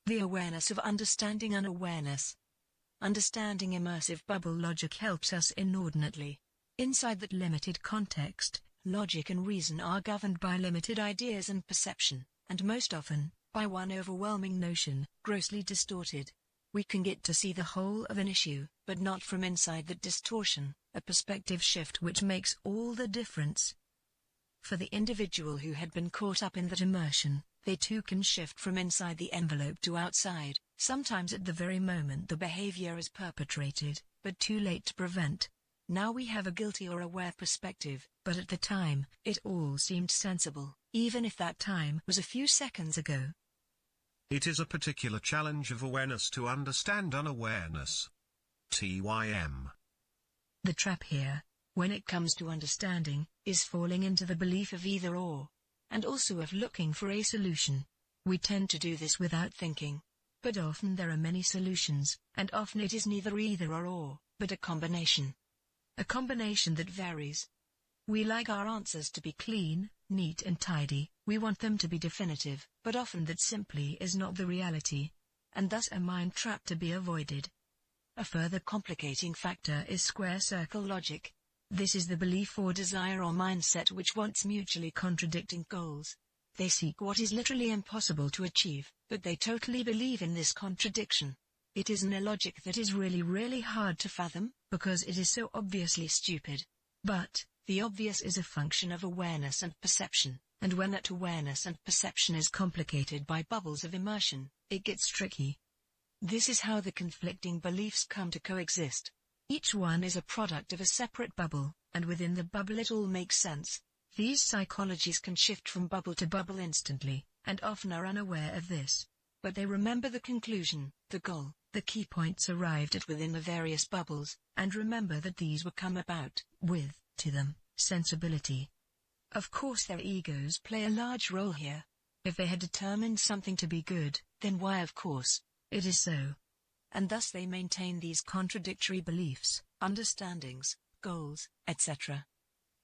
The awareness of understanding unawareness. Understanding immersive bubble logic helps us inordinately. Inside that limited context, logic and reason are governed by limited ideas and perception, and most often, by one overwhelming notion, grossly distorted. We can get to see the whole of an issue, but not from inside that distortion, a perspective shift which makes all the difference. For the individual who had been caught up in that immersion, they too can shift from inside the envelope to outside, sometimes at the very moment the behavior is perpetrated, but too late to prevent. Now we have a guilty or aware perspective, but at the time, it all seemed sensible, even if that time was a few seconds ago. It is a particular challenge of awareness to understand unawareness. TYM. The trap here, when it comes to understanding, is falling into the belief of either or, and also of looking for a solution. We tend to do this without thinking. But often there are many solutions, and often it is neither either or, but a combination. A combination that varies. We like our answers to be clean, neat and tidy, we want them to be definitive, but often that simply is not the reality, and thus a mind trap to be avoided. A further complicating factor is square circle logic. This is the belief or desire or mindset which wants mutually contradicting goals. They seek what is literally impossible to achieve, but they totally believe in this contradiction. It is an illogic that is really hard to fathom, because it is so obviously stupid. But, the obvious is a function of awareness and perception, and when that awareness and perception is complicated by bubbles of immersion, it gets tricky. This is how the conflicting beliefs come to coexist. Each one is a product of a separate bubble, and within the bubble it all makes sense. These psychologies can shift from bubble to bubble instantly, and often are unaware of this. But they remember the conclusion, the goal, the key points arrived at within the various bubbles, and remember that these were come about, with, to them, sensibility. Of course their egos play a large role here. If they had determined something to be good, then why of course, it is so. And thus they maintain these contradictory beliefs, understandings, goals, etc.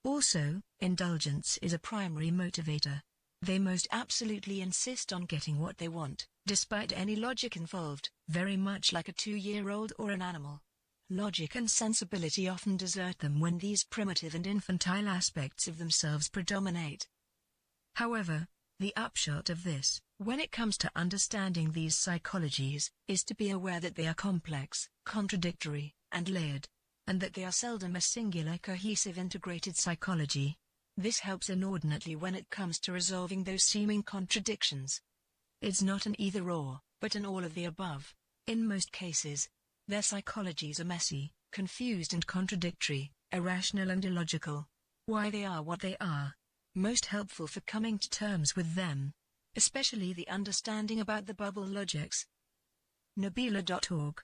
Also, indulgence is a primary motivator. They most absolutely insist on getting what they want, despite any logic involved, very much like a 2-year-old or an animal. Logic and sensibility often desert them when these primitive and infantile aspects of themselves predominate. However, the upshot of this, when it comes to understanding these psychologies, is to be aware that they are complex, contradictory, and layered, and that they are seldom a singular cohesive integrated psychology. This helps inordinately when it comes to resolving those seeming contradictions. It's not an either-or, but an all of the above. In most cases, their psychologies are messy, confused and contradictory, irrational and illogical. Why they are what they are. Most helpful for coming to terms with them. Especially the understanding about the bubble logics. Nabila.org